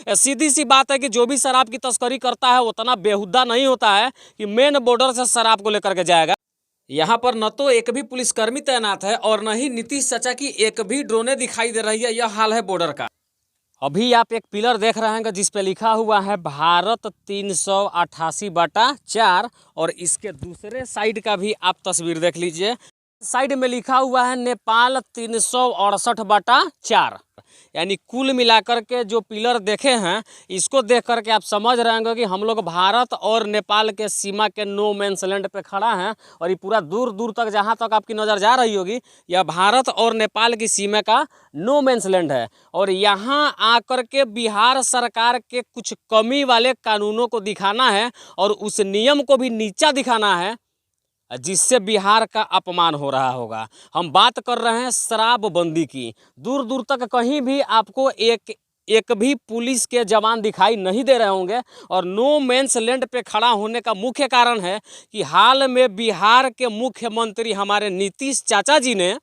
सीधी सी बात है कि जो भी शराब की तस्करी करता है उतना बेहुदा नहीं होता है कि मेन बॉर्डर से शराब को लेकर के जाएगा। यहाँ पर न तो एक भी पुलिसकर्मी तैनात है और न ही नीतीश चाचा की एक भी ड्रोने दिखाई दे रही है। यह हाल है बॉर्डर का। अभी आप एक पिलर देख रहे हैं जिस पे लिखा हुआ है भारत 388/4 और इसके दूसरे साइड का भी आप तस्वीर देख लीजिए। साइड में लिखा हुआ है नेपाल 368/4। यानी कुल मिलाकर के जो पिलर देखे हैं इसको देख करके आप समझ रहे होंगे कि हम लोग भारत और नेपाल के सीमा के नो मैंस लैंड पे खड़ा हैं। और ये पूरा दूर दूर तक जहाँ तक आपकी नज़र जा रही होगी यह भारत और नेपाल की सीमा का नो मैंस लैंड है। और यहाँ आकर के बिहार सरकार के कुछ कमी वाले कानूनों को दिखाना है और उस नियम को भी नीचा दिखाना है जिससे बिहार का अपमान हो रहा होगा। हम बात कर रहे हैं शराबबंदी की। दूर दूर तक कहीं भी आपको एक भी पुलिस के जवान दिखाई नहीं दे रहे होंगे। और नो मैंस लैंड पे खड़ा होने का मुख्य कारण है कि हाल में बिहार के मुख्यमंत्री हमारे नीतीश चाचा जी ने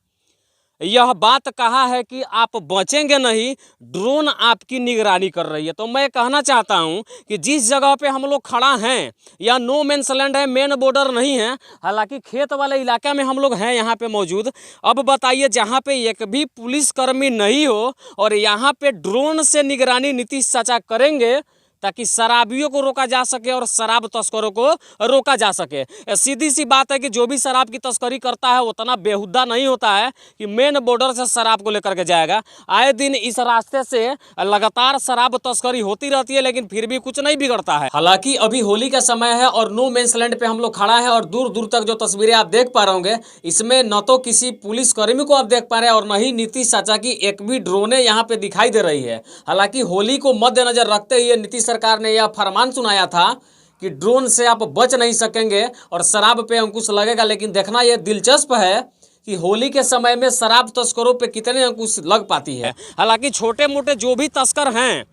यह बात कहा है कि आप बचेंगे नहीं, ड्रोन आपकी निगरानी कर रही है। तो मैं कहना चाहता हूं कि जिस जगह पे हम लोग खड़ा हैं या नो मैंस लैंड है, मेन बॉर्डर नहीं है, हालांकि खेत वाले इलाके में हम लोग हैं यहाँ पे मौजूद। अब बताइए जहाँ पे एक भी पुलिसकर्मी नहीं हो और यहाँ पे ड्रोन से निगरानी नीतीश चाचा करेंगे ताकि शराबियों को रोका जा सके और शराब तस्करों को रोका जा सके। सीधी सी बात है कि जो भी शराब की तस्करी करता है उतना बेहुदा नहीं होता है कि मेन बॉर्डर से शराब को लेकर के जाएगा। आए दिन इस रास्ते से लगातार शराब तस्करी होती रहती है लेकिन फिर भी कुछ नहीं बिगड़ता है। हालांकि अभी होली का समय है और नो मैंस लैंड पे हम लोग खड़ा है और दूर दूर तक जो तस्वीरें आप देख पा रहे होंगे इसमें न तो किसी पुलिसकर्मी को आप देख पा रहे हैं और न ही नीतीश चाचा की एक भी ड्रोने यहाँ पे दिखाई दे रही है। हालांकि होली को मद्देनजर रखते हुए नीतीश सरकार ने यह फरमान सुनाया था कि ड्रोन से आप बच नहीं सकेंगे और शराब पे अंकुश लगेगा। लेकिन देखना यह दिलचस्प है कि होली के समय में शराब तस्करों पे कितने अंकुश लग पाती है। हालांकि छोटे मोटे जो भी तस्कर हैं,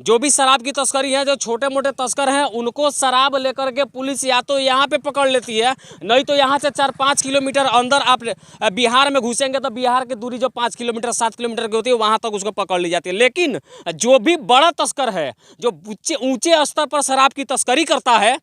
जो भी शराब की तस्करी है, जो छोटे मोटे तस्कर हैं उनको शराब लेकर के पुलिस या तो यहाँ पे पकड़ लेती है, नहीं तो यहाँ से 4-5 किलोमीटर अंदर आप बिहार में घुसेंगे तो बिहार की दूरी जो 5 किलोमीटर 7 किलोमीटर की होती है वहाँ तक उसको पकड़ ली जाती है। लेकिन जो भी बड़ा तस्कर है, जो ऊंचे स्तर पर शराब की तस्करी करता है,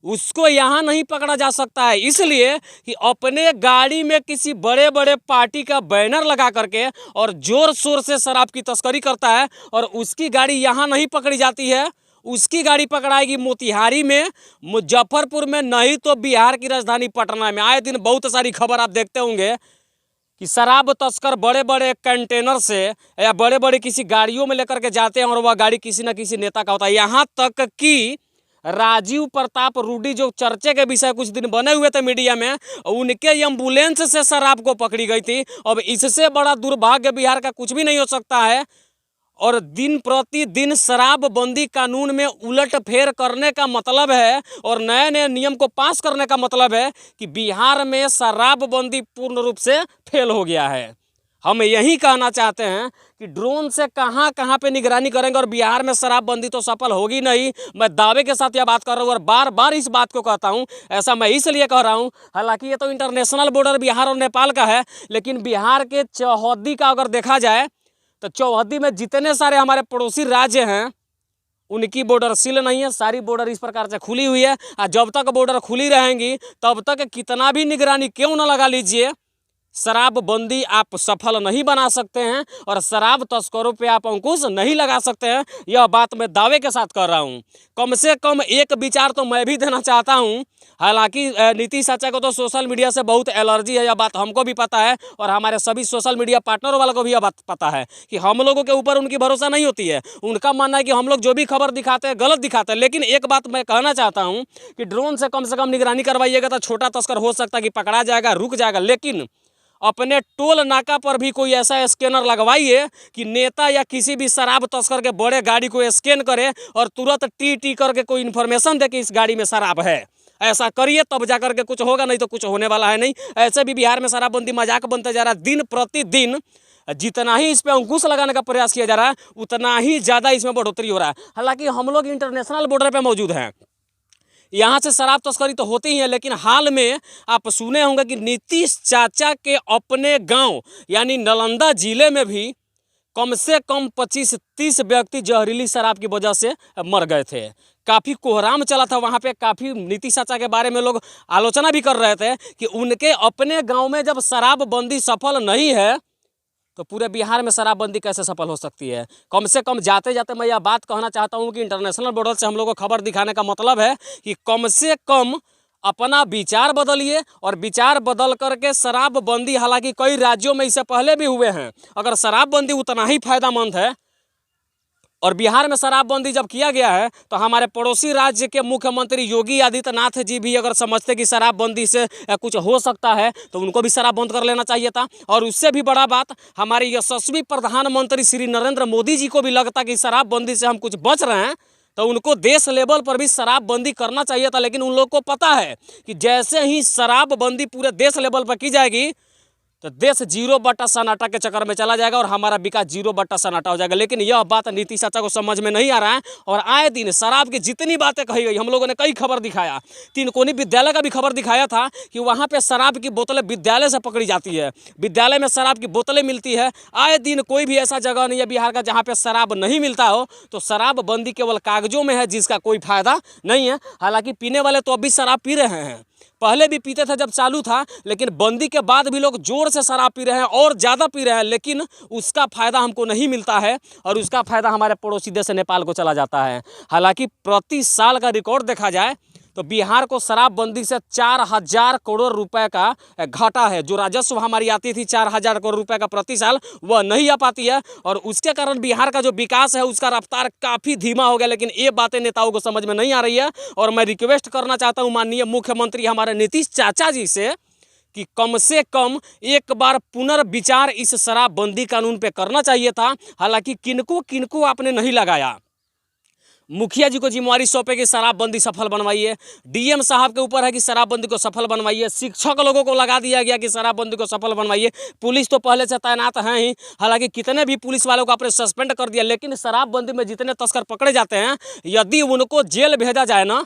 उसको यहाँ नहीं पकड़ा जा सकता है। इसलिए कि अपने गाड़ी में किसी बड़े बड़े पार्टी का बैनर लगा करके और जोर शोर से शराब की तस्करी करता है और उसकी गाड़ी यहाँ नहीं पकड़ी जाती है, उसकी गाड़ी पकड़ाएगी मोतिहारी में, मुजफ्फरपुर में, नहीं तो बिहार की राजधानी पटना में। आए दिन बहुत सारी खबर आप देखते होंगे कि शराब तस्कर बड़े बड़े कंटेनर से या बड़े बड़े किसी गाड़ियों में लेकर के जाते हैं और वह गाड़ी किसी न किसी नेता का होता है। यहाँ तक कि राजीव प्रताप रूडी जो चर्चे के विषय कुछ दिन बने हुए थे मीडिया में, उनके एम्बुलेंस से शराब को पकड़ी गई थी। अब इससे बड़ा दुर्भाग्य बिहार का कुछ भी नहीं हो सकता है। और दिन प्रतिदिन शराबबंदी कानून में उलट फेर करने का मतलब है और नए नए नियम को पास करने का मतलब है कि बिहार में शराबबंदी पूर्ण रूप से फेल हो गया है। हम यही कहना चाहते हैं कि ड्रोन से कहां कहां पे निगरानी करेंगे और बिहार में शराबबंदी तो सफल होगी नहीं। मैं दावे के साथ यह बात कर रहा हूं और बार बार इस बात को कहता हूं। ऐसा मैं इसलिए कह रहा हूं, हालांकि ये तो इंटरनेशनल बॉर्डर बिहार और नेपाल का है, लेकिन बिहार के चौहद्दी का अगर देखा जाए तो चौहद्दी में जितने सारे हमारे पड़ोसी राज्य हैं उनकी बॉर्डर सील नहीं है। सारी बॉर्डर इस प्रकार से खुली हुई है और जब तक बॉर्डर खुली रहेंगी तब तक कितना भी निगरानी क्यों न लगा लीजिए, शराबबंदी आप सफल नहीं बना सकते हैं और शराब तस्करों पे आप अंकुश नहीं लगा सकते हैं। यह बात मैं दावे के साथ कर रहा हूं। कम से कम एक विचार तो मैं भी देना चाहता हूं। हालांकि नीतीश चाचा को तो सोशल मीडिया से बहुत एलर्जी है, यह बात हमको भी पता है और हमारे सभी सोशल मीडिया पार्टनरों वालों को भी यह बात पता है कि हम लोगों के ऊपर उनकी भरोसा नहीं होती है। उनका मानना है कि हम लोग जो भी खबर दिखाते हैं गलत दिखाते हैं। लेकिन एक बात मैं कहना चाहता हूँ कि ड्रोन से कम निगरानी करवाइएगा तो छोटा तस्कर हो सकता है कि पकड़ा जाएगा, रुक जाएगा। लेकिन अपने टोल नाका पर भी कोई ऐसा स्कैनर लगवाइए कि नेता या किसी भी शराब तस्कर के बड़े गाड़ी को स्कैन करे और तुरंत टी करके कोई इन्फॉर्मेशन दे कि इस गाड़ी में शराब है। ऐसा करिए तब जाकर के कुछ होगा, नहीं तो कुछ होने वाला है नहीं। ऐसे भी बिहार में शराबबंदी मजाक बनते जा रहा है। दिन प्रतिदिन जितना ही इस पर अंकुश लगाने का प्रयास किया जा रहा है उतना ही ज़्यादा इसमें बढ़ोतरी हो रहा है। हालांकि हम लोग इंटरनेशनल बॉर्डर पर मौजूद हैं, यहाँ से शराब तस्करी तो होती ही है, लेकिन हाल में आप सुने होंगे कि नीतीश चाचा के अपने गांव यानी नालंदा जिले में भी कम से कम 25-30 व्यक्ति जहरीली शराब की वजह से मर गए थे। काफ़ी कोहराम चला था वहाँ पे, काफ़ी नीतीश चाचा के बारे में लोग आलोचना भी कर रहे थे कि उनके अपने गांव में जब शराबबंदी सफल नहीं है तो पूरे बिहार में शराबबंदी कैसे सफल हो सकती है। कम से कम जाते जाते मैं यह बात कहना चाहता हूँ कि इंटरनेशनल बॉर्डर से हम लोग को खबर दिखाने का मतलब है कि कम से कम अपना विचार बदलिए, और विचार बदल करके शराबबंदी, हालांकि कई राज्यों में इससे पहले भी हुए हैं, अगर शराबबंदी उतना ही फायदेमंद है और बिहार में शराबबंदी जब किया गया है तो हमारे पड़ोसी राज्य के मुख्यमंत्री योगी आदित्यनाथ जी भी अगर समझते कि शराबबंदी से कुछ हो सकता है तो उनको भी शराब बंद कर लेना चाहिए था। और उससे भी बड़ा बात, हमारे यशस्वी प्रधानमंत्री श्री नरेंद्र मोदी जी को भी लगता कि शराबबंदी से हम कुछ बच रहे हैं तो उनको देश लेवल पर भी शराबबंदी करना चाहिए था। लेकिन उन लोग को पता है कि जैसे ही शराबबंदी पूरे देश लेवल पर की जाएगी तो देश 0 सन्नाटा के चक्कर में चला जाएगा और हमारा विकास 0 सन्नाटा हो जाएगा। लेकिन यह बात नीतीश चाचा को समझ में नहीं आ रहा है और आए दिन शराब की जितनी बातें कही गई, हम लोगों ने कई खबर दिखाया, तीनकोनी विद्यालय का भी खबर दिखाया था कि वहाँ पे शराब की बोतलें विद्यालय से पकड़ी जाती है, विद्यालय में शराब की बोतलें मिलती है। आए दिन कोई भी ऐसा जगह नहीं है बिहार का जहाँ पे शराब नहीं मिलता हो। तो शराबबंदी केवल कागजों में है जिसका कोई फायदा नहीं है। हालांकि पीने वाले तो अभी शराब पी रहे हैं, पहले भी पीते थे जब चालू था, लेकिन बंदी के बाद भी लोग जोर से शराब पी रहे हैं और ज़्यादा पी रहे हैं, लेकिन उसका फ़ायदा हमको नहीं मिलता है और उसका फ़ायदा हमारे पड़ोसी देश नेपाल को चला जाता है। हालांकि प्रति साल का रिकॉर्ड देखा जाए तो बिहार को शराबबंदी से 4000 करोड़ रुपए का घाटा है। जो राजस्व हमारी आती थी 4000 करोड़ रुपए का प्रति साल, वह नहीं आ पाती है और उसके कारण बिहार का जो विकास है उसका रफ्तार काफ़ी धीमा हो गया। लेकिन ये बातें नेताओं को समझ में नहीं आ रही है और मैं रिक्वेस्ट करना चाहता हूँ माननीय मुख्यमंत्री हमारे नीतीश चाचा जी से कि कम से कम एक बार पुनर्विचार इस शराबबंदी कानून पे करना चाहिए था। हालांकि किनको किनको आपने नहीं लगाया, मुखिया जी को जिम्मेवारी सौंपे कि शराबबंदी सफल बनवाइए, डीएम साहब के ऊपर है कि शराबबंदी को सफल बनवाइए, शिक्षक लोगों को लगा दिया गया कि शराबबंदी को सफल बनवाइए, पुलिस तो पहले से तैनात हैं ही, हालांकि कितने भी पुलिस वालों को आपने सस्पेंड कर दिया। लेकिन शराबबंदी में जितने तस्कर पकड़े जाते हैं, यदि उनको जेल भेजा जाए ना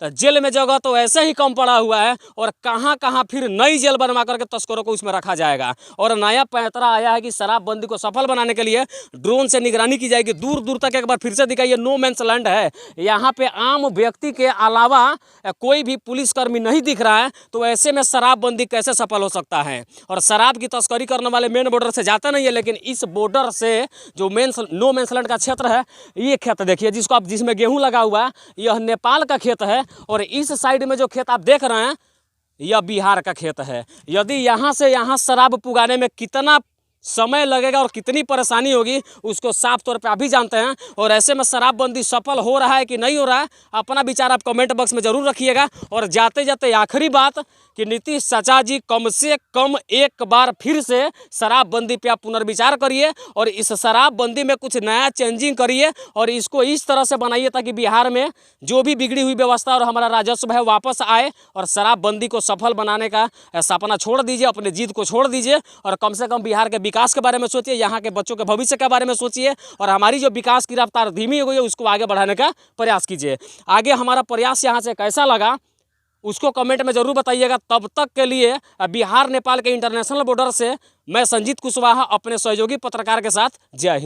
तो जेल में जगह तो ऐसे ही कम पड़ा हुआ है और कहाँ कहाँ फिर नई जेल बनवा करके तस्करों को उसमें रखा जाएगा। और नया पैंतरा आया है कि शराबबंदी को सफल बनाने के लिए ड्रोन से निगरानी की जाएगी, दूर दूर तक। एक बार फिर से दिखाइए, नो मैंस लैंड है, यहाँ पे आम व्यक्ति के अलावा कोई भी पुलिसकर्मी नहीं दिख रहा है। तो ऐसे में शराबबंदी कैसे सफल हो सकता है। और शराब की तस्करी करने वाले मेन बॉर्डर से जाते नहीं है, लेकिन इस बॉर्डर से जो नो मैंस लैंड का क्षेत्र है, ये खेत देखिए जिसको आप जिसमें गेहूँ लगा हुआ है, यह नेपाल का खेत है और इस साइड में जो खेत आप देख रहे हैं यह बिहार का खेत है। यदि यहाँ से यहाँ शराब पुगाने में कितना समय लगेगा और कितनी परेशानी होगी उसको साफ तौर पे आप भी जानते हैं। और ऐसे में शराबबंदी सफल हो रहा है कि नहीं हो रहा है, अपना विचार आप कमेंट बॉक्स में ज़रूर रखिएगा। और जाते जाते आखिरी बात कि नीतीश चाचा जी कम से कम एक बार फिर से शराबबंदी पे आप पुनर्विचार करिए और इस शराबबंदी में कुछ नया चेंजिंग करिए और इसको इस तरह से बनाइए ताकि बिहार में जो भी बिगड़ी हुई व्यवस्था और हमारा राजस्व है वापस आए। और शराबबंदी को सफल बनाने का सपना छोड़ दीजिए, अपने जीत को छोड़ दीजिए और कम से कम बिहार के विकास के बारे में सोचिए, यहाँ के बच्चों के भविष्य के बारे में सोचिए और हमारी जो विकास की रफ्तार धीमी हो गई है उसको आगे बढ़ाने का प्रयास कीजिए। आगे हमारा प्रयास यहाँ से कैसा लगा उसको कमेंट में ज़रूर बताइएगा। तब तक के लिए बिहार नेपाल के इंटरनेशनल बॉर्डर से मैं संजीत कुशवाहा अपने सहयोगी पत्रकार के साथ जय हिंद।